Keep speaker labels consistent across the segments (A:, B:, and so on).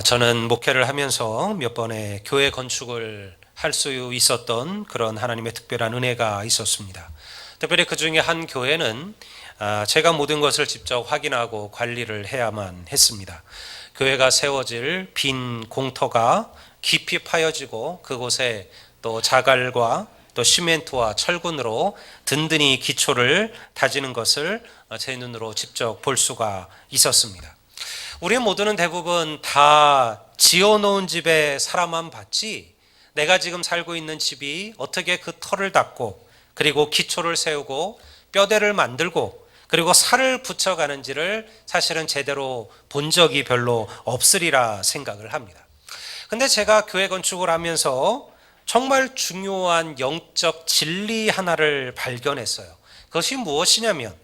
A: 저는 목회를 하면서 몇 번의 교회 건축을 할 수 있었던 그런 하나님의 특별한 은혜가 있었습니다. 특별히 그 중에 한 교회는 제가 모든 것을 직접 확인하고 관리를 해야만 했습니다. 교회가 세워질 빈 공터가 깊이 파여지고 그곳에 또 자갈과 또 시멘트와 철근으로 든든히 기초를 다지는 것을 제 눈으로 직접 볼 수가 있었습니다. 우리 모두는 대부분 다 지어놓은 집에 사람만 봤지 내가 지금 살고 있는 집이 어떻게 그 터를 닦고 그리고 기초를 세우고 뼈대를 만들고 그리고 살을 붙여가는지를 사실은 제대로 본 적이 별로 없으리라 생각을 합니다. 근데 제가 교회 건축을 하면서 정말 중요한 영적 진리 하나를 발견했어요. 그것이 무엇이냐면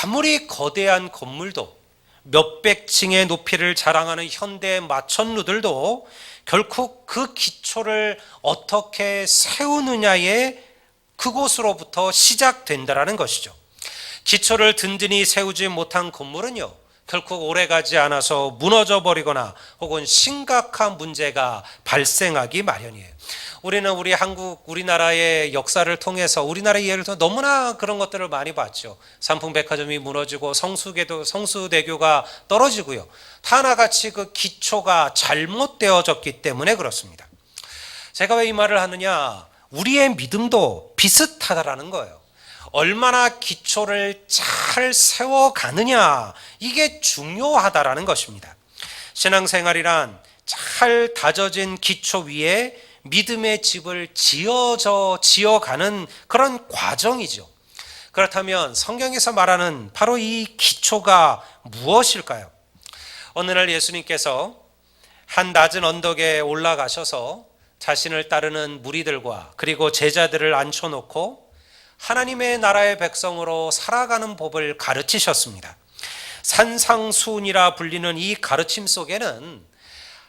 A: 아무리 거대한 건물도 몇백 층의 높이를 자랑하는 현대 마천루들도 결국 그 기초를 어떻게 세우느냐에 그곳으로부터 시작된다라는 것이죠. 기초를 든든히 세우지 못한 건물은요, 결국 오래가지 않아서 무너져 버리거나 혹은 심각한 문제가 발생하기 마련이에요. 우리는 우리나라의 역사를 통해서 우리나라의 예를 들어 너무나 그런 것들을 많이 봤죠. 삼풍백화점이 무너지고 성수대교가 떨어지고요. 다 하나같이 그 기초가 잘못되어졌기 때문에 그렇습니다. 제가 왜 이 말을 하느냐? 우리의 믿음도 비슷하다라는 거예요. 얼마나 기초를 잘 세워가느냐, 이게 중요하다라는 것입니다. 신앙생활이란 잘 다져진 기초 위에 믿음의 집을 지어가는 그런 과정이죠. 그렇다면 성경에서 말하는 바로 이 기초가 무엇일까요? 어느 날 예수님께서 한 낮은 언덕에 올라가셔서 자신을 따르는 무리들과 그리고 제자들을 앉혀놓고 하나님의 나라의 백성으로 살아가는 법을 가르치셨습니다. 산상수훈이라 불리는 이 가르침 속에는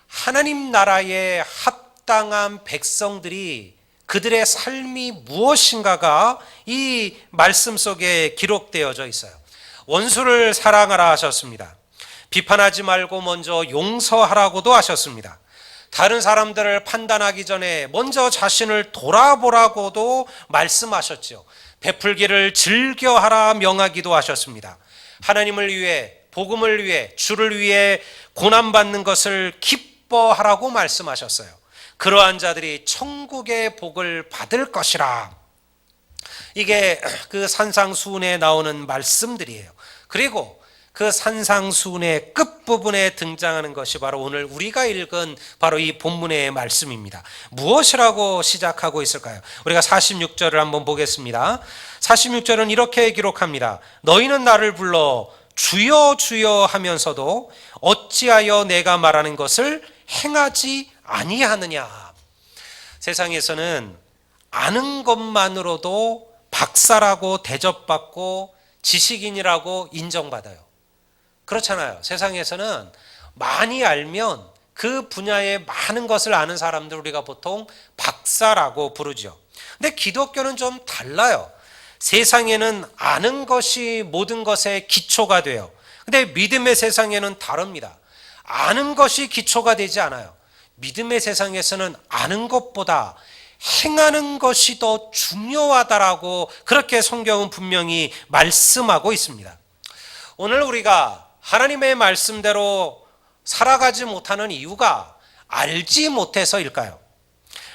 A: 하나님 나라의 합당한 백성들이 그들의 삶이 무엇인가가 이 말씀 속에 기록되어져 있어요. 원수를 사랑하라 하셨습니다. 비판하지 말고 먼저 용서하라고도 하셨습니다. 다른 사람들을 판단하기 전에 먼저 자신을 돌아보라고도 말씀하셨죠. 베풀기를 즐겨하라 명하기도 하셨습니다. 하나님을 위해, 복음을 위해, 주를 위해 고난받는 것을 기뻐하라고 말씀하셨어요. 그러한 자들이 천국의 복을 받을 것이라. 이게 그 산상수훈에 나오는 말씀들이에요. 그리고 그 산상수훈의 끝부분에 등장하는 것이 바로 오늘 우리가 읽은 바로 이 본문의 말씀입니다. 무엇이라고 시작하고 있을까요? 우리가 46절을 한번 보겠습니다. 46절은 이렇게 기록합니다. 너희는 나를 불러 주여 주여 하면서도 어찌하여 내가 말하는 것을 행하지 아니하느냐. 세상에서는 아는 것만으로도 박사라고 대접받고 지식인이라고 인정받아요. 그렇잖아요. 세상에서는 많이 알면 그 분야에 많은 것을 아는 사람들 우리가 보통 박사라고 부르죠. 근데 기독교는 좀 달라요. 세상에는 아는 것이 모든 것의 기초가 돼요. 근데 믿음의 세상에는 다릅니다. 아는 것이 기초가 되지 않아요. 믿음의 세상에서는 아는 것보다 행하는 것이 더 중요하다라고 그렇게 성경은 분명히 말씀하고 있습니다. 오늘 우리가 하나님의 말씀대로 살아가지 못하는 이유가 알지 못해서일까요?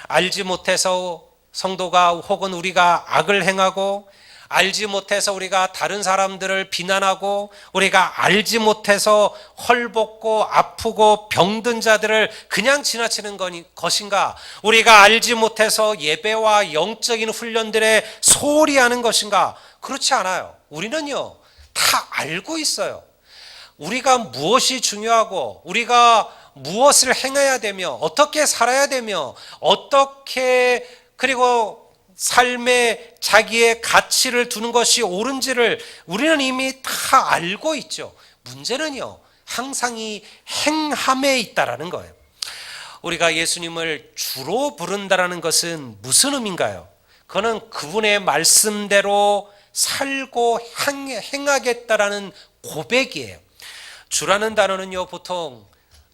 A: 알지 못해서 성도가 혹은 우리가 악을 행하고, 알지 못해서 우리가 다른 사람들을 비난하고, 우리가 알지 못해서 헐벗고 아프고 병든 자들을 그냥 지나치는 것인가? 우리가 알지 못해서 예배와 영적인 훈련들에 소홀히 하는 것인가? 그렇지 않아요. 우리는요, 다 알고 있어요. 우리가 무엇이 중요하고 우리가 무엇을 행해야 되며 어떻게 살아야 되며 어떻게 그리고 삶에 자기의 가치를 두는 것이 옳은지를 우리는 이미 다 알고 있죠. 문제는요, 항상 이 행함에 있다라는 거예요. 우리가 예수님을 주로 부른다라는 것은 무슨 의미인가요? 그거는 그분의 말씀대로 살고 행하겠다라는 고백이에요. 주라는 단어는요, 보통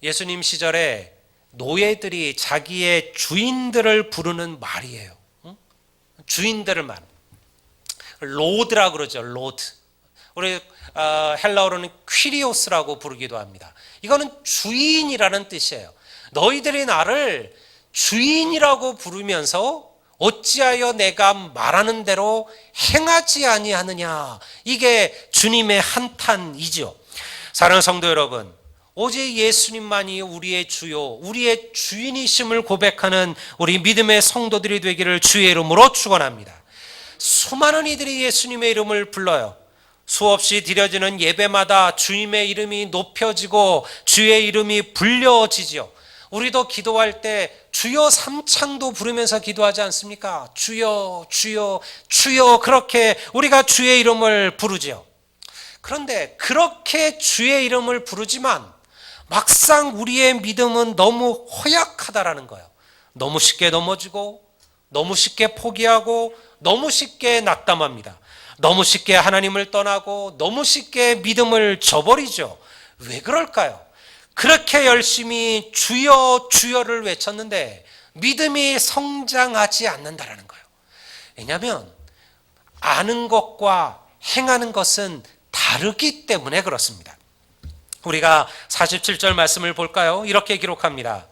A: 예수님 시절에 노예들이 자기의 주인들을 부르는 말이에요. 주인들을 말. 로드라 그러죠. 로드. 우리 헬라어로는 퀴리오스라고 부르기도 합니다. 이거는 주인이라는 뜻이에요. 너희들이 나를 주인이라고 부르면서 어찌하여 내가 말하는 대로 행하지 아니하느냐. 이게 주님의 한탄이죠. 사랑하는 성도 여러분, 오직 예수님만이 우리의 주요, 우리의 주인이심을 고백하는 우리 믿음의 성도들이 되기를 주의 이름으로 축원합니다. 수많은 이들이 예수님의 이름을 불러요. 수없이 드려지는 예배마다 주님의 이름이 높여지고 주의 이름이 불려지죠. 우리도 기도할 때 주여 삼창도 부르면서 기도하지 않습니까? 주여 주여 주여, 그렇게 우리가 주의 이름을 부르죠. 그런데 그렇게 주의 이름을 부르지만 막상 우리의 믿음은 너무 허약하다라는 거예요. 너무 쉽게 넘어지고 너무 쉽게 포기하고 너무 쉽게 낙담합니다. 너무 쉽게 하나님을 떠나고 너무 쉽게 믿음을 저버리죠. 왜 그럴까요? 그렇게 열심히 주여 주여를 외쳤는데 믿음이 성장하지 않는다라는 거예요. 왜냐하면 아는 것과 행하는 것은 다르기 때문에 그렇습니다. 우리가 47절 말씀을 볼까요? 이렇게 기록합니다.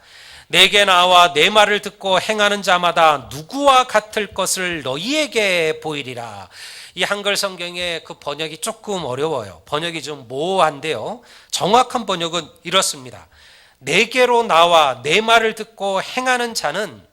A: 내게 나와 내 말을 듣고 행하는 자마다 누구와 같을 것을 너희에게 보이리라. 이 한글 성경의 그 번역이 조금 어려워요. 번역이 좀 모호한데요. 정확한 번역은 이렇습니다. 내게로 나와 내 말을 듣고 행하는 자는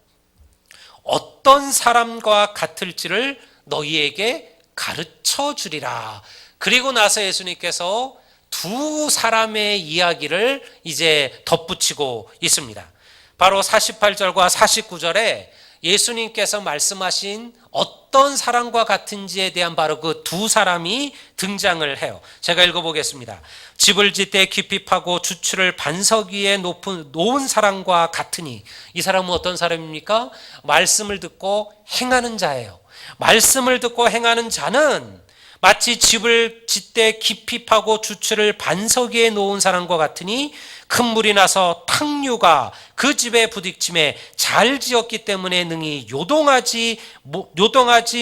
A: 어떤 사람과 같을지를 너희에게 가르쳐 주리라. 그리고 나서 예수님께서 두 사람의 이야기를 이제 덧붙이고 있습니다. 바로 48절과 49절에 예수님께서 말씀하신 어떤 사람과 같은지에 대한 바로 그 두 사람이 등장을 해요. 제가 읽어보겠습니다. 집을 짓되 깊이 파고 주추를 반석 위에 놓은 사람과 같으니, 이 사람은 어떤 사람입니까? 말씀을 듣고 행하는 자예요. 말씀을 듣고 행하는 자는 마치 집을 짓되 깊이 파고 주추를 반석 위에 놓은 사람과 같으니 큰 물이 나서 탕류가 그 집에 부딪힘에 잘 지었기 때문에 능히 요동하지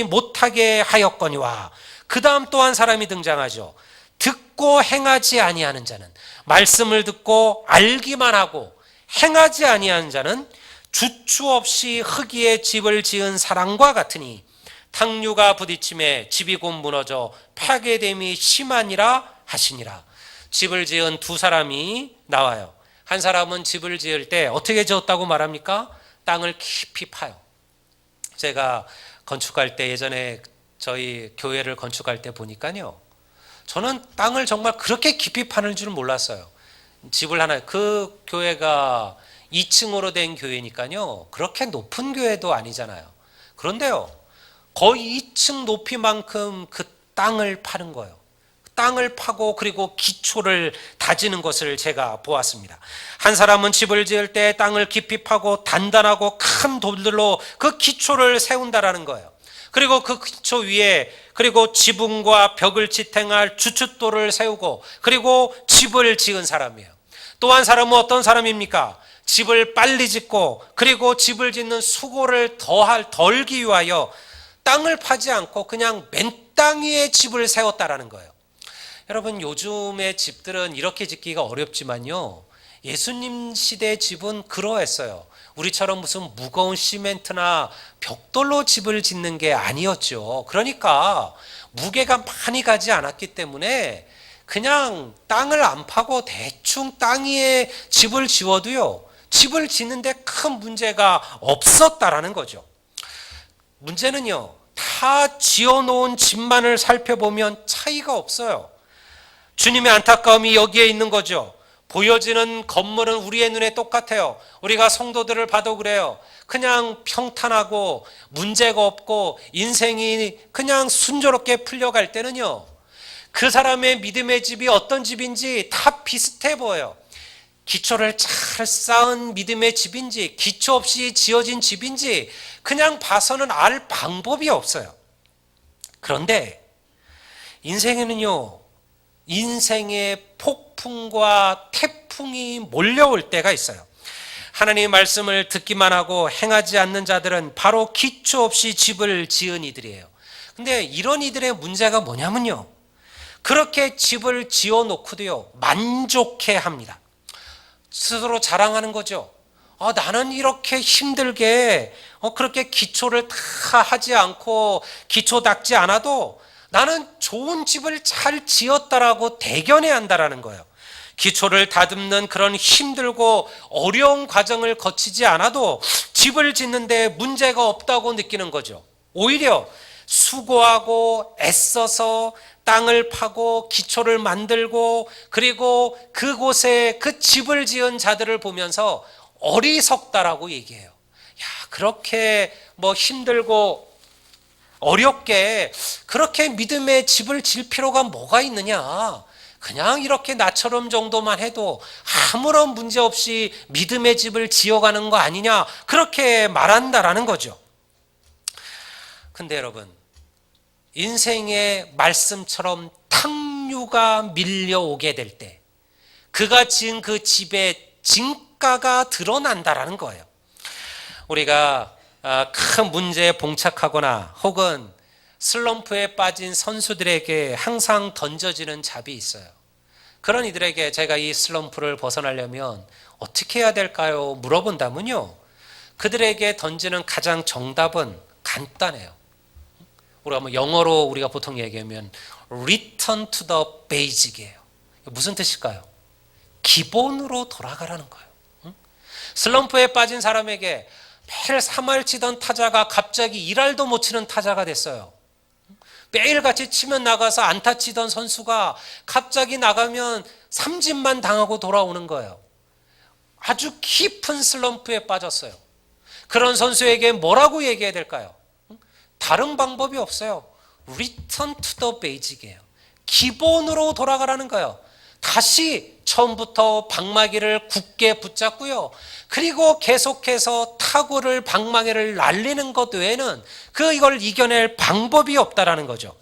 A: 못하게 하였거니와. 그 다음 또 한 사람이 등장하죠. 듣고 행하지 아니하는 자는, 말씀을 듣고 알기만 하고 행하지 아니하는 자는 주추 없이 흙 위에 집을 지은 사람과 같으니 탕류가 부딪힘에 집이 곧 무너져 파괴됨이 심하니라 하시니라. 집을 지은 두 사람이 나와요. 한 사람은 집을 지을 때 어떻게 지었다고 말합니까? 땅을 깊이 파요. 제가 건축할 때, 예전에 저희 교회를 건축할 때 보니까요, 저는 땅을 정말 그렇게 깊이 파는 줄은 몰랐어요. 집을 하나, 그 교회가 2층으로 된 교회니까요, 그렇게 높은 교회도 아니잖아요. 그런데요, 거의 2층 높이만큼 그 땅을 파는 거예요. 땅을 파고 그리고 기초를 다지는 것을 제가 보았습니다. 한 사람은 집을 지을 때 땅을 깊이 파고 단단하고 큰 돌들로 그 기초를 세운다라는 거예요. 그리고 그 기초 위에 그리고 지붕과 벽을 지탱할 주춧돌을 세우고 그리고 집을 지은 사람이에요. 또 한 사람은 어떤 사람입니까? 집을 빨리 짓고 그리고 집을 짓는 수고를 덜기 위하여 땅을 파지 않고 그냥 맨 땅 위에 집을 세웠다라는 거예요. 여러분, 요즘의 집들은 이렇게 짓기가 어렵지만요, 예수님 시대 집은 그러했어요. 우리처럼 무슨 무거운 시멘트나 벽돌로 집을 짓는 게 아니었죠. 그러니까 무게가 많이 가지 않았기 때문에 그냥 땅을 안 파고 대충 땅 위에 집을 지어도요, 집을 짓는데 큰 문제가 없었다라는 거죠. 문제는요, 다 지어놓은 집만을 살펴보면 차이가 없어요. 주님의 안타까움이 여기에 있는 거죠. 보여지는 건물은 우리의 눈에 똑같아요. 우리가 성도들을 봐도 그래요. 그냥 평탄하고 문제가 없고 인생이 그냥 순조롭게 풀려갈 때는요, 그 사람의 믿음의 집이 어떤 집인지 다 비슷해 보여요. 기초를 잘 쌓은 믿음의 집인지 기초 없이 지어진 집인지 그냥 봐서는 알 방법이 없어요. 그런데 인생에는요, 인생의 폭풍과 태풍 폭풍이 몰려올 때가 있어요. 하나님의 말씀을 듣기만 하고 행하지 않는 자들은 바로 기초 없이 집을 지은 이들이에요. 근데 이런 이들의 문제가 뭐냐면요, 그렇게 집을 지어놓고도요 만족해 합니다. 스스로 자랑하는 거죠. 나는 이렇게 힘들게 그렇게 기초를 다 하지 않고 기초 닦지 않아도 나는 좋은 집을 잘 지었다라고 대견해 한다라는 거예요. 기초를 다듬는 그런 힘들고 어려운 과정을 거치지 않아도 집을 짓는데 문제가 없다고 느끼는 거죠. 오히려 수고하고 애써서 땅을 파고 기초를 만들고 그리고 그곳에 그 집을 지은 자들을 보면서 어리석다라고 얘기해요. 그렇게 힘들고 어렵게 그렇게 믿음의 집을 질 필요가 뭐가 있느냐, 그냥 이렇게 나처럼 정도만 해도 아무런 문제 없이 믿음의 집을 지어가는 거 아니냐, 그렇게 말한다라는 거죠. 근데 여러분, 인생의 말씀처럼 탕류가 밀려오게 될 때 그가 지은 그 집의 진가가 드러난다라는 거예요. 우리가 큰 문제에 봉착하거나 혹은 슬럼프에 빠진 선수들에게 항상 던져지는 잡이 있어요. 그런 이들에게 제가 이 슬럼프를 벗어나려면 어떻게 해야 될까요? 물어본다면요, 그들에게 던지는 가장 정답은 간단해요. 우리가 영어로 우리가 보통 얘기하면 return to the basic이에요. 무슨 뜻일까요? 기본으로 돌아가라는 거예요. 슬럼프에 빠진 사람에게 매일 3할 치던 타자가 갑자기 1할도 못 치는 타자가 됐어요. 매일같이 치면 나가서 안타 치던 선수가 갑자기 나가면 삼진만 당하고 돌아오는 거예요. 아주 깊은 슬럼프에 빠졌어요. 그런 선수에게 뭐라고 얘기해야 될까요? 다른 방법이 없어요. Return to the basic이에요. 기본으로 돌아가라는 거예요. 다시 처음부터 방망이를 굳게 붙잡고요, 그리고 계속해서 타구를 방망이를 날리는 것 외에는 이걸 이겨낼 방법이 없다라는 거죠.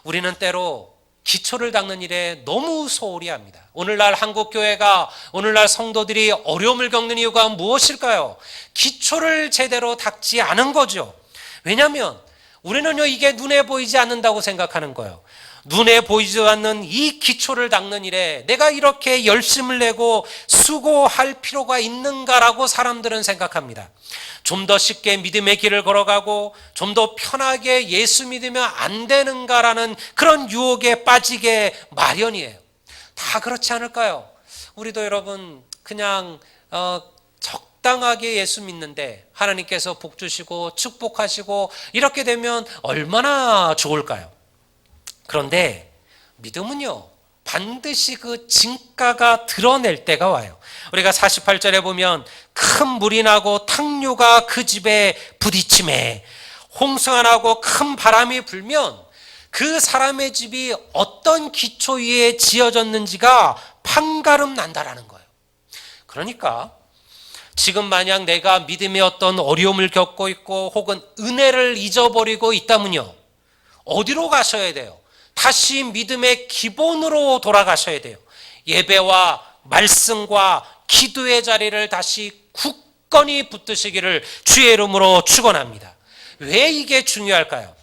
A: 우리는 때로 기초를 닦는 일에 너무 소홀히 합니다. 오늘날 한국교회가, 오늘날 성도들이 어려움을 겪는 이유가 무엇일까요? 기초를 제대로 닦지 않은 거죠. 왜냐하면 우리는요, 이게 눈에 보이지 않는다고 생각하는 거예요. 눈에 보이지 않는 이 기초를 닦는 일에 내가 이렇게 열심을 내고 수고할 필요가 있는가라고 사람들은 생각합니다. 좀 더 쉽게 믿음의 길을 걸어가고 좀 더 편하게 예수 믿으면 안 되는가라는 그런 유혹에 빠지게 마련이에요. 다 그렇지 않을까요? 우리도 여러분 그냥 적당하게 예수 믿는데 하나님께서 복 주시고 축복하시고 이렇게 되면 얼마나 좋을까요? 그런데 믿음은요, 반드시 그 진가가 드러낼 때가 와요. 우리가 48절에 보면 큰 물이 나고 탕류가 그 집에 부딪힘에, 홍수가 나고 큰 바람이 불면 그 사람의 집이 어떤 기초 위에 지어졌는지가 판가름 난다라는 거예요. 그러니까 지금 만약 내가 믿음의 어떤 어려움을 겪고 있고 혹은 은혜를 잊어버리고 있다면요, 어디로 가셔야 돼요? 다시 믿음의 기본으로 돌아가셔야 돼요. 예배와 말씀과 기도의 자리를 다시 굳건히 붙드시기를 주의 이름으로 축원합니다. 왜 이게 중요할까요?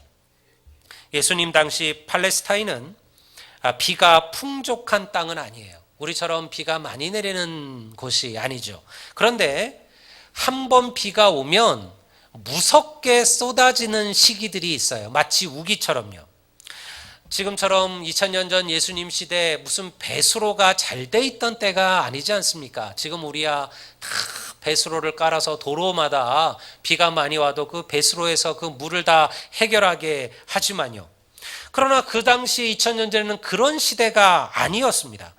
A: 예수님 당시 팔레스타인은 비가 풍족한 땅은 아니에요. 우리처럼 비가 많이 내리는 곳이 아니죠. 그런데 한 번 비가 오면 무섭게 쏟아지는 시기들이 있어요. 마치 우기처럼요. 지금처럼 2000년 전 예수님 시대에 무슨 배수로가 잘 돼 있던 때가 아니지 않습니까? 지금 우리야 다 배수로를 깔아서 도로마다 비가 많이 와도 그 배수로에서 그 물을 다 해결하게 하지만요. 그러나 그 당시 2000년 전에는 그런 시대가 아니었습니다.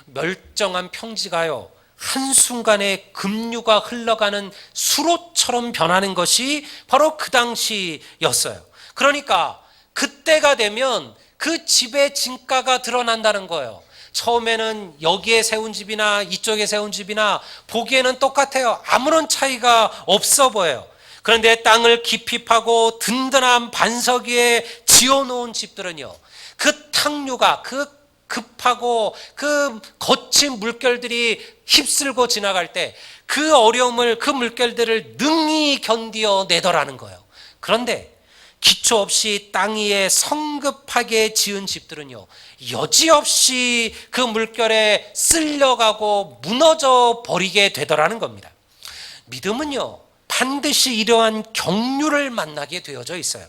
A: 멀쩡한 평지가요, 한순간에 급류가 흘러가는 수로처럼 변하는 것이 바로 그 당시였어요. 그러니까 그때가 되면 그 집의 진가가 드러난다는 거예요. 처음에는 여기에 세운 집이나 이쪽에 세운 집이나 보기에는 똑같아요. 아무런 차이가 없어 보여요. 그런데 땅을 깊이 파고 든든한 반석 위에 지어놓은 집들은요, 그 탕류가 그 급하고 그 거친 물결들이 휩쓸고 지나갈 때 그 어려움을, 그 물결들을 능히 견디어 내더라는 거예요. 그런데 기초 없이 땅 위에 성급하게 지은 집들은요, 여지없이 그 물결에 쓸려가고 무너져 버리게 되더라는 겁니다. 믿음은요, 반드시 이러한 경륜을 만나게 되어져 있어요.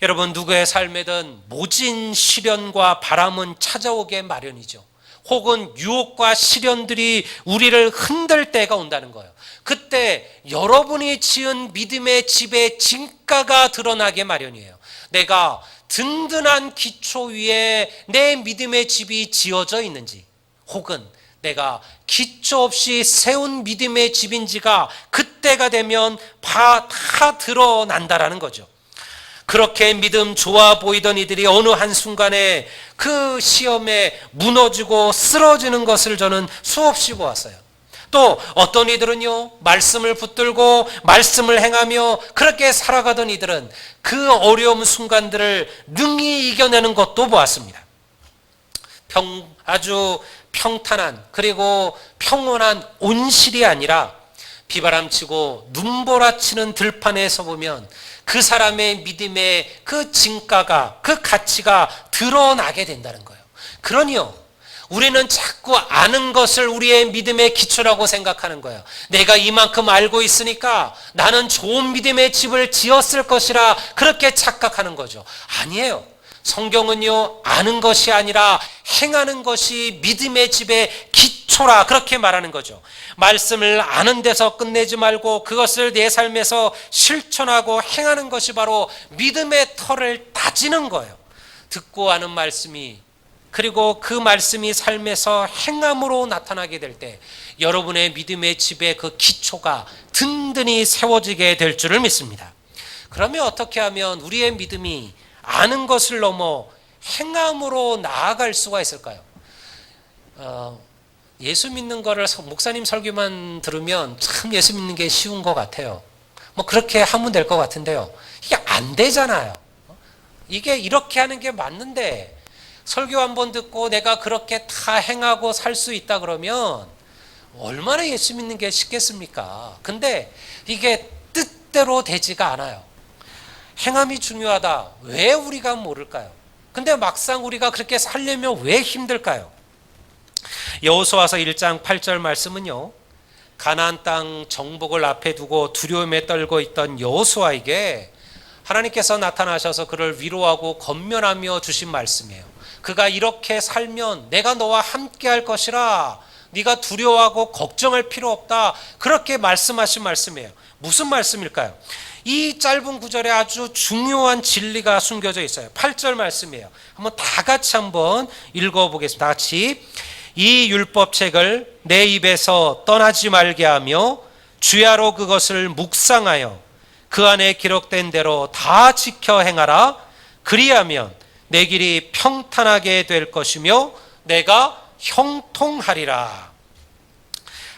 A: 여러분, 누구의 삶에든 모진 시련과 바람은 찾아오게 마련이죠. 혹은 유혹과 시련들이 우리를 흔들 때가 온다는 거예요. 그때 여러분이 지은 믿음의 집의 진가가 드러나게 마련이에요. 내가 든든한 기초 위에 내 믿음의 집이 지어져 있는지, 혹은 내가 기초 없이 세운 믿음의 집인지가 그때가 되면 다 드러난다라는 거죠. 그렇게 믿음 좋아 보이던 이들이 어느 한순간에 그 시험에 무너지고 쓰러지는 것을 저는 수없이 보았어요. 또 어떤 이들은요, 말씀을 붙들고 말씀을 행하며 그렇게 살아가던 이들은 그 어려움 순간들을 능히 이겨내는 것도 보았습니다. 아주 평탄한, 그리고 평온한 온실이 아니라 비바람치고 눈보라치는 들판에 서보면 그 사람의 믿음의 그 진가가, 그 가치가 드러나게 된다는 거예요. 그러니요, 우리는 자꾸 아는 것을 우리의 믿음의 기초라고 생각하는 거예요. 내가 이만큼 알고 있으니까 나는 좋은 믿음의 집을 지었을 것이라 그렇게 착각하는 거죠. 아니에요. 성경은요, 아는 것이 아니라 행하는 것이 믿음의 집의 기초라 그렇게 말하는 거죠. 말씀을 아는 데서 끝내지 말고 그것을 내 삶에서 실천하고 행하는 것이 바로 믿음의 털을 다지는 거예요. 듣고 아는 말씀이, 그리고 그 말씀이 삶에서 행함으로 나타나게 될 때 여러분의 믿음의 집의 그 기초가 든든히 세워지게 될 줄을 믿습니다. 그러면 어떻게 하면 우리의 믿음이 아는 것을 넘어 행함으로 나아갈 수가 있을까요? 예수 믿는 거를 목사님 설교만 들으면 참 예수 믿는 게 쉬운 것 같아요. 뭐 그렇게 하면 될 것 같은데요. 이게 안 되잖아요. 이게 이렇게 하는 게 맞는데 설교 한번 듣고 내가 그렇게 다 행하고 살 수 있다 그러면 얼마나 예수 믿는 게 쉽겠습니까? 근데 이게 뜻대로 되지가 않아요. 행함이 중요하다. 왜 우리가 모를까요? 근데 막상 우리가 그렇게 살려면 왜 힘들까요? 여호수아서 1장 8절 말씀은요, 가나안 땅 정복을 앞에 두고 두려움에 떨고 있던 여호수아에게 하나님께서 나타나셔서 그를 위로하고 권면하며 주신 말씀이에요. 그가 이렇게 살면 내가 너와 함께 할 것이라, 네가 두려워하고 걱정할 필요 없다, 그렇게 말씀하신 말씀이에요. 무슨 말씀일까요? 이 짧은 구절에 아주 중요한 진리가 숨겨져 있어요. 8절 말씀이에요. 한번 다 같이 한번 읽어보겠습니다. 다 같이. 이 율법책을 내 입에서 떠나지 말게 하며 주야로 그것을 묵상하여 그 안에 기록된 대로 다 지켜 행하라. 그리하면 내 길이 평탄하게 될 것이며 내가 형통하리라.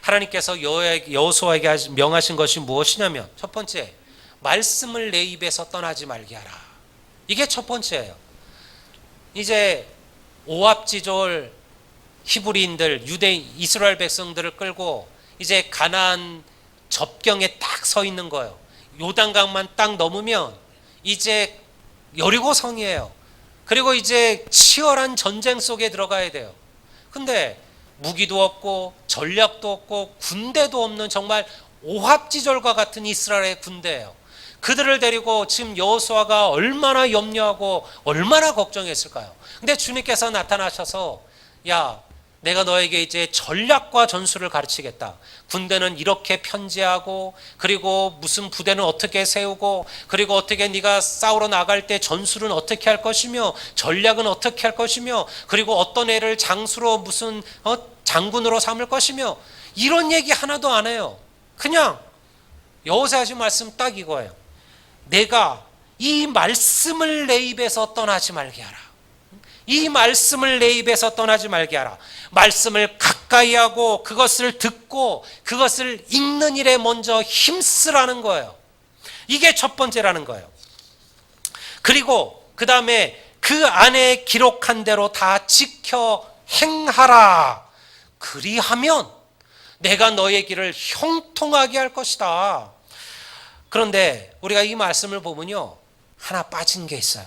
A: 하나님께서 여호수아에게 명하신 것이 무엇이냐면, 첫 번째, 말씀을 내 입에서 떠나지 말게 하라. 이게 첫 번째예요. 이제 오합지졸 히브리인들, 이스라엘 백성들을 끌고 이제 가나안 접경에 딱 서 있는 거예요. 요단강만 딱 넘으면 이제 여리고 성이에요. 그리고 이제 치열한 전쟁 속에 들어가야 돼요. 근데 무기도 없고 전략도 없고 군대도 없는 정말 오합지졸과 같은 이스라엘의 군대예요. 그들을 데리고 지금 여호수아가 얼마나 염려하고 얼마나 걱정했을까요? 근데 주님께서 나타나셔서, 야, 내가 너에게 이제 전략과 전술을 가르치겠다. 군대는 이렇게 편제하고, 그리고 무슨 부대는 어떻게 세우고, 그리고 어떻게 네가 싸우러 나갈 때 전술은 어떻게 할 것이며, 전략은 어떻게 할 것이며, 그리고 어떤 애를 장수로 무슨 장군으로 삼을 것이며, 이런 얘기 하나도 안 해요. 그냥 여호수아 하신 말씀 딱 이거예요. 내가 이 말씀을 내 입에서 떠나지 말게 하라. 이 말씀을 내 입에서 떠나지 말게 하라. 말씀을 가까이 하고 그것을 듣고 그것을 읽는 일에 먼저 힘쓰라는 거예요. 이게 첫 번째라는 거예요. 그리고 그 다음에 그 안에 기록한 대로 다 지켜 행하라. 그리하면 내가 너의 길을 형통하게 할 것이다. 그런데 우리가 이 말씀을 보면요, 하나 빠진 게 있어요.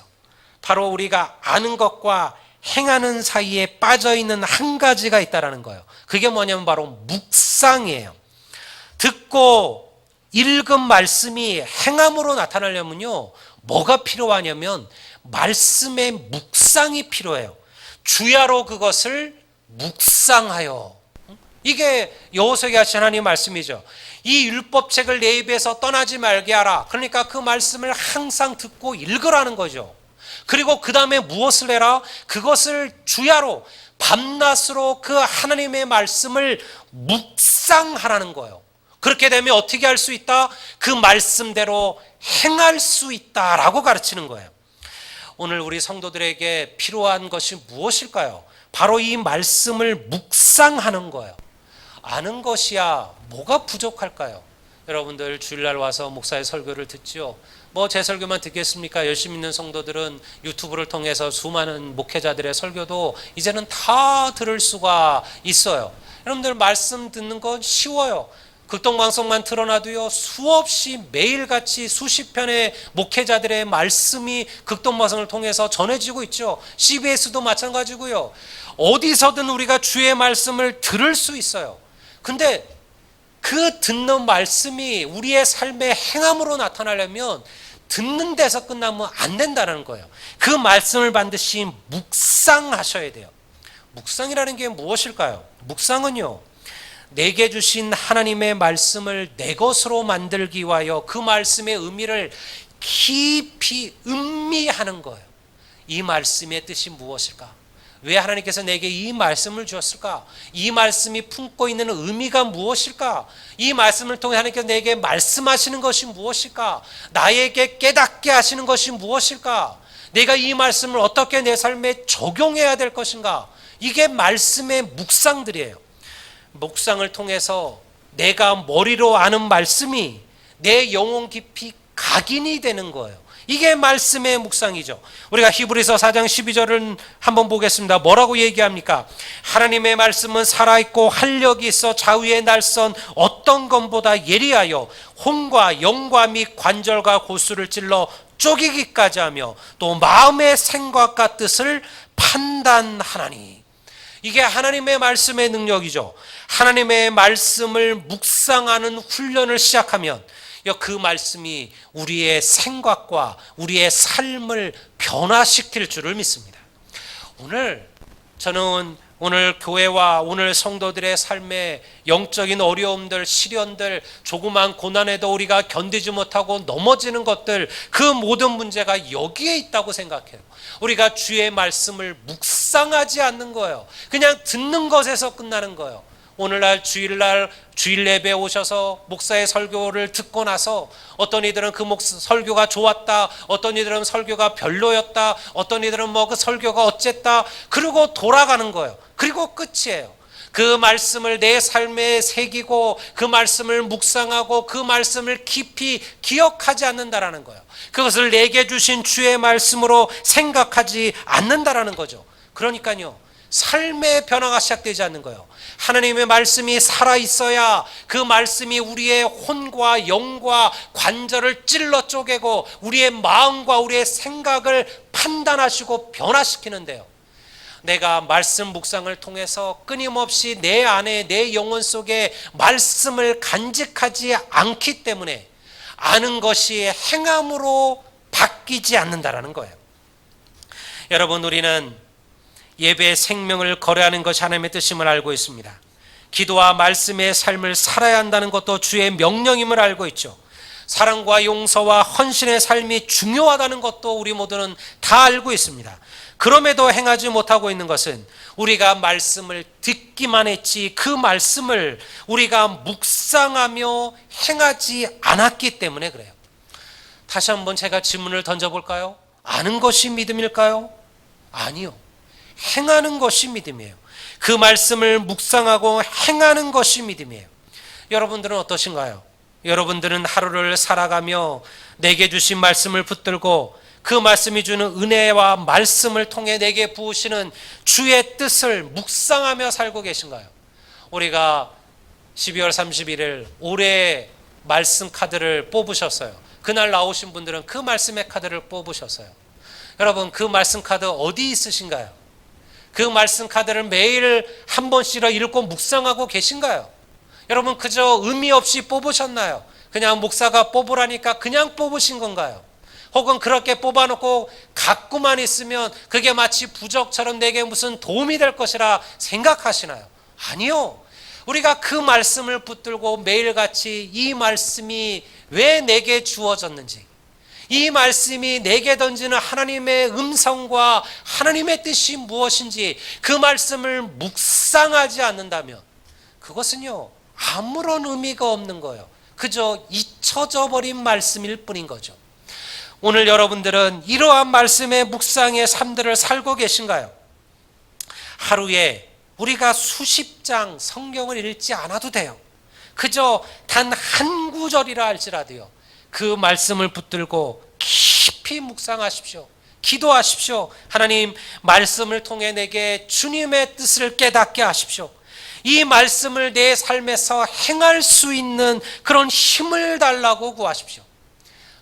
A: 바로 우리가 아는 것과 행하는 사이에 빠져있는 한 가지가 있다는 거예요. 그게 뭐냐면 바로 묵상이에요. 듣고 읽은 말씀이 행함으로 나타나려면요, 뭐가 필요하냐면 말씀의 묵상이 필요해요. 주야로 그것을 묵상하여. 이게 여호수아에게 하신 하나님의 말씀이죠. 이 율법책을 내 입에서 떠나지 말게 하라. 그러니까 그 말씀을 항상 듣고 읽으라는 거죠. 그리고 그 다음에 무엇을 해라? 그것을 주야로 밤낮으로 그 하나님의 말씀을 묵상하라는 거예요. 그렇게 되면 어떻게 할 수 있다? 그 말씀대로 행할 수 있다라고 가르치는 거예요. 오늘 우리 성도들에게 필요한 것이 무엇일까요? 바로 이 말씀을 묵상하는 거예요. 아는 것이야 뭐가 부족할까요? 여러분들 주일날 와서 목사의 설교를 듣죠. 뭐 제 설교만 듣겠습니까? 열심히 있는 성도들은 유튜브를 통해서 수많은 목회자들의 설교도 이제는 다 들을 수가 있어요. 여러분들 말씀 듣는 건 쉬워요. 극동방송만 틀어놔도요, 수없이 매일같이 수십 편의 목회자들의 말씀이 극동방송을 통해서 전해지고 있죠. CBS도 마찬가지고요. 어디서든 우리가 주의 말씀을 들을 수 있어요. 근데 그 듣는 말씀이 우리의 삶의 행함으로 나타나려면 듣는 데서 끝나면 안 된다는 거예요. 그 말씀을 반드시 묵상하셔야 돼요. 묵상이라는 게 무엇일까요? 묵상은요, 내게 주신 하나님의 말씀을 내 것으로 만들기 위하여 그 말씀의 의미를 깊이 음미하는 거예요. 이 말씀의 뜻이 무엇일까? 왜 하나님께서 내게 이 말씀을 주었을까? 이 말씀이 품고 있는 의미가 무엇일까? 이 말씀을 통해 하나님께서 내게 말씀하시는 것이 무엇일까? 나에게 깨닫게 하시는 것이 무엇일까? 내가 이 말씀을 어떻게 내 삶에 적용해야 될 것인가? 이게 말씀의 묵상들이에요. 묵상을 통해서 내가 머리로 아는 말씀이 내 영혼 깊이 각인이 되는 거예요. 이게 말씀의 묵상이죠. 우리가 히브리서 4장 12절을 한번 보겠습니다. 뭐라고 얘기합니까? 하나님의 말씀은 살아있고 활력이 있어 좌우의 날선 어떤 검보다 예리하여 혼과 영과 및 관절과 고수를 찔러 쪼개기까지 하며 또 마음의 생각과 뜻을 판단하나니. 이게 하나님의 말씀의 능력이죠. 하나님의 말씀을 묵상하는 훈련을 시작하면 그 말씀이 우리의 생각과 우리의 삶을 변화시킬 줄을 믿습니다. 저는 오늘 교회와 오늘 성도들의 삶의 영적인 어려움들, 시련들, 조그만 고난에도 우리가 견디지 못하고 넘어지는 것들, 그 모든 문제가 여기에 있다고 생각해요. 우리가 주의 말씀을 묵상하지 않는 거예요. 그냥 듣는 것에서 끝나는 거예요. 오늘날 주일날 주일 예배에 오셔서 목사의 설교를 듣고 나서 어떤 이들은 그 설교가 좋았다, 어떤 이들은 설교가 별로였다, 어떤 이들은 뭐 그 설교가 어쨌다, 그리고 돌아가는 거예요. 그리고 끝이에요. 그 말씀을 내 삶에 새기고 그 말씀을 묵상하고 그 말씀을 깊이 기억하지 않는다라는 거예요. 그것을 내게 주신 주의 말씀으로 생각하지 않는다라는 거죠. 그러니까요, 삶의 변화가 시작되지 않는 거예요. 하나님의 말씀이 살아있어야 그 말씀이 우리의 혼과 영과 관절을 찔러 쪼개고 우리의 마음과 우리의 생각을 판단하시고 변화시키는데요. 내가 말씀 묵상을 통해서 끊임없이 내 안에 내 영혼 속에 말씀을 간직하지 않기 때문에 아는 것이 행함으로 바뀌지 않는다라는 거예요. 여러분, 우리는 예배의 생명을 거래하는 것이 하나님의 뜻임을 알고 있습니다. 기도와 말씀의 삶을 살아야 한다는 것도 주의 명령임을 알고 있죠. 사랑과 용서와 헌신의 삶이 중요하다는 것도 우리 모두는 다 알고 있습니다. 그럼에도 행하지 못하고 있는 것은 우리가 말씀을 듣기만 했지 그 말씀을 우리가 묵상하며 행하지 않았기 때문에 그래요. 다시 한번 제가 질문을 던져볼까요? 아는 것이 믿음일까요? 아니요. 행하는 것이 믿음이에요. 그 말씀을 묵상하고 행하는 것이 믿음이에요. 여러분들은 어떠신가요? 여러분들은 하루를 살아가며 내게 주신 말씀을 붙들고 그 말씀이 주는 은혜와 말씀을 통해 내게 부으시는 주의 뜻을 묵상하며 살고 계신가요? 우리가 12월 31일 올해 말씀 카드를 뽑으셨어요. 그날 나오신 분들은 그 말씀의 카드를 뽑으셨어요. 여러분, 그 말씀 카드 어디 있으신가요? 그 말씀 카드를 매일 한 번씩이라 읽고 묵상하고 계신가요? 여러분, 그저 의미 없이 뽑으셨나요? 그냥 목사가 뽑으라니까 그냥 뽑으신 건가요? 혹은 그렇게 뽑아놓고 갖고만 있으면 그게 마치 부적처럼 내게 무슨 도움이 될 것이라 생각하시나요? 아니요. 우리가 그 말씀을 붙들고 매일같이 이 말씀이 왜 내게 주어졌는지, 이 말씀이 내게 던지는 하나님의 음성과 하나님의 뜻이 무엇인지 그 말씀을 묵상하지 않는다면 그것은요, 아무런 의미가 없는 거예요. 그저 잊혀져 버린 말씀일 뿐인 거죠. 오늘 여러분들은 이러한 말씀의 묵상의 삶들을 살고 계신가요? 하루에 우리가 수십 장 성경을 읽지 않아도 돼요. 그저 단 한 구절이라 할지라도요, 그 말씀을 붙들고 깊이 묵상하십시오. 기도하십시오. 하나님, 말씀을 통해 내게 주님의 뜻을 깨닫게 하십시오. 이 말씀을 내 삶에서 행할 수 있는 그런 힘을 달라고 구하십시오.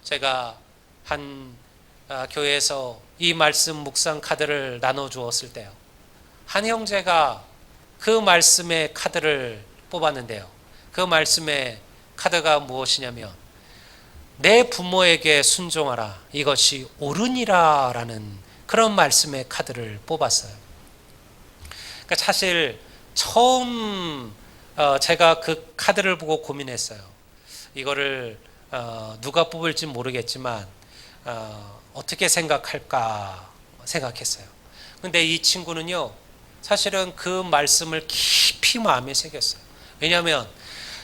A: 제가 한 교회에서 이 말씀 묵상 카드를 나눠주었을 때요, 한 형제가 그 말씀의 카드를 뽑았는데요, 그 말씀의 카드가 무엇이냐면 내 부모에게 순종하라, 이것이 옳으니라 라는 그런 말씀의 카드를 뽑았어요. 그러니까 사실 처음 제가 그 카드를 보고 고민했어요. 이거를 누가 뽑을지 모르겠지만 어떻게 생각할까 생각했어요. 근데 이 친구는요, 사실은 그 말씀을 깊이 마음에 새겼어요. 왜냐하면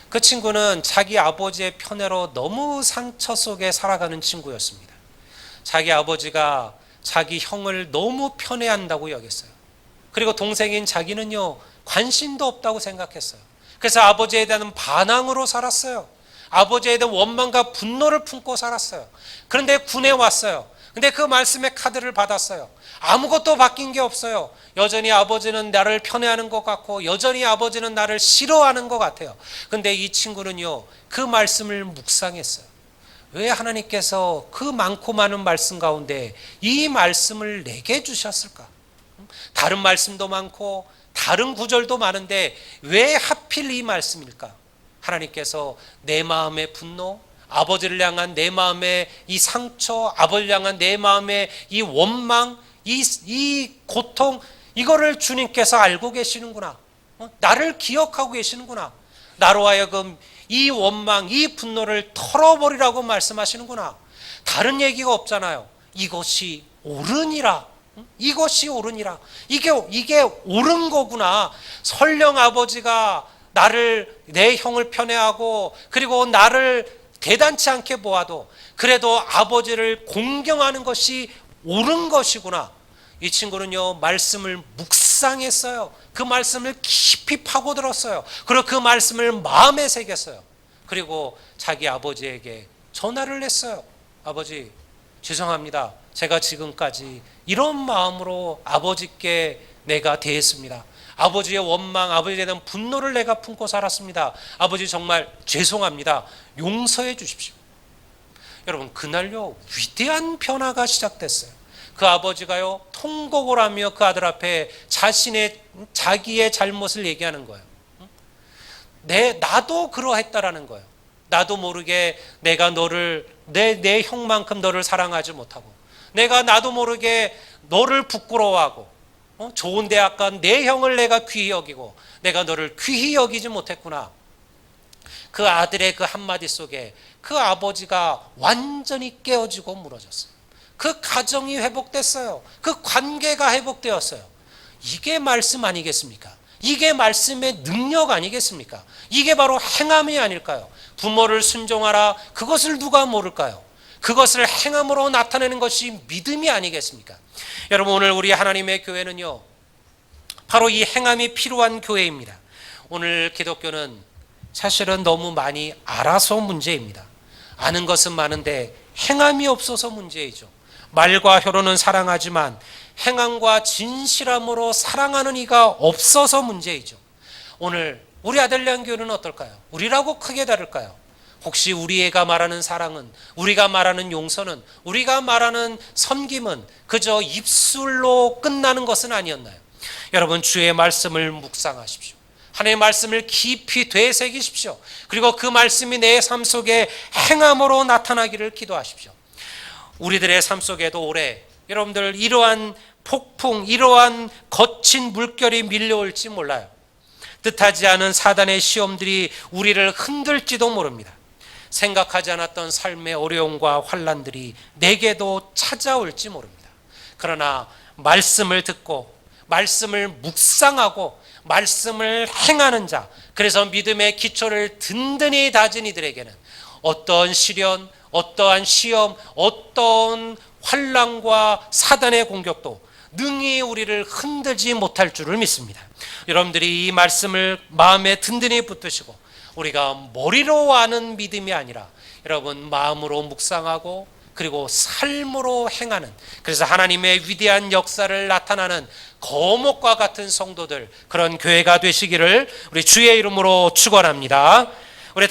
A: 그 친구는 자기 아버지의 편애로 너무 상처 속에 살아가는 친구였습니다. 자기 아버지가 자기 형을 너무 편애한다고 여겼어요. 그리고 동생인 자기는요, 관심도 없다고 생각했어요. 그래서 아버지에 대한 반항으로 살았어요. 아버지에 대한 원망과 분노를 품고 살았어요. 그런데 군에 왔어요. 근데 그 말씀의 카드를 받았어요. 아무것도 바뀐 게 없어요. 여전히 아버지는 나를 편애하는 것 같고 여전히 아버지는 나를 싫어하는 것 같아요. 근데 이 친구는요, 그 말씀을 묵상했어요. 왜 하나님께서 그 많고 많은 말씀 가운데 이 말씀을 내게 주셨을까? 다른 말씀도 많고 다른 구절도 많은데 왜 하필 이 말씀일까? 하나님께서 내 마음의 분노, 아버지를 향한 내 마음의 이 상처, 아버지를 향한 내 마음의 이 원망, 이 고통, 이거를 주님께서 알고 계시는구나. 나를 기억하고 계시는구나. 나로 하여금 이 원망, 이 분노를 털어버리라고 말씀하시는구나. 다른 얘기가 없잖아요. 이것이 옳으니라. 이것이 옳으니라. 이게 옳은 거구나. 설령 아버지가 내 형을 편애하고 그리고 나를 대단치 않게 보아도 그래도 아버지를 공경하는 것이 옳은 것이구나. 이 친구는요, 말씀을 묵상했어요. 그 말씀을 깊이 파고들었어요. 그리고 그 말씀을 마음에 새겼어요. 그리고 자기 아버지에게 전화를 했어요. 아버지, 죄송합니다. 제가 지금까지 이런 마음으로 아버지께 내가 대했습니다. 아버지의 원망, 아버지에 대한 분노를 내가 품고 살았습니다. 아버지 정말 죄송합니다. 용서해 주십시오. 여러분, 그날요, 위대한 변화가 시작됐어요. 그 아버지가요, 통곡을 하며 그 아들 앞에 자기의 잘못을 얘기하는 거예요. 나도 그러했다라는 거예요. 나도 모르게 내가 너를 내 형만큼 너를 사랑하지 못하고, 내가 나도 모르게 너를 부끄러워하고, 좋은 대학 간 내 형을 내가 귀히 여기고 내가 너를 귀히 여기지 못했구나. 그 아들의 그 한마디 속에 그 아버지가 완전히 깨어지고 무너졌어요. 그 가정이 회복됐어요. 그 관계가 회복되었어요. 이게 말씀 아니겠습니까? 이게 말씀의 능력 아니겠습니까? 이게 바로 행함이 아닐까요? 부모를 순종하라, 그것을 누가 모를까요? 그것을 행함으로 나타내는 것이 믿음이 아니겠습니까? 여러분, 오늘 우리 하나님의 교회는요, 바로 이 행함이 필요한 교회입니다. 오늘 기독교는 사실은 너무 많이 알아서 문제입니다. 아는 것은 많은데 행함이 없어서 문제이죠. 말과 혀로는 사랑하지만 행함과 진실함으로 사랑하는 이가 없어서 문제이죠. 오늘 우리 아들량 교회는 어떨까요? 우리라고 크게 다를까요? 혹시 우리 애가 말하는 사랑은, 우리가 말하는 용서는, 우리가 말하는 섬김은 그저 입술로 끝나는 것은 아니었나요? 여러분, 주의 말씀을 묵상하십시오. 하나님의 말씀을 깊이 되새기십시오. 그리고 그 말씀이 내 삶 속에 행함으로 나타나기를 기도하십시오. 우리들의 삶 속에도 올해 여러분들 이러한 폭풍, 이러한 거친 물결이 밀려올지 몰라요. 뜻하지 않은 사단의 시험들이 우리를 흔들지도 모릅니다. 생각하지 않았던 삶의 어려움과 환난들이 내게도 찾아올지 모릅니다. 그러나 말씀을 듣고 말씀을 묵상하고 말씀을 행하는 자, 그래서 믿음의 기초를 든든히 다진 이들에게는 어떠한 시련, 어떠한 시험, 어떠한 환난과 사단의 공격도 능히 우리를 흔들지 못할 줄을 믿습니다. 여러분들이 이 말씀을 마음에 든든히 붙드시고 우리가 머리로 아는 믿음이 아니라 여러분 마음으로 묵상하고 그리고 삶으로 행하는, 그래서 하나님의 위대한 역사를 나타나는 거목과 같은 성도들, 그런 교회가 되시기를 우리 주의 이름으로 축원합니다.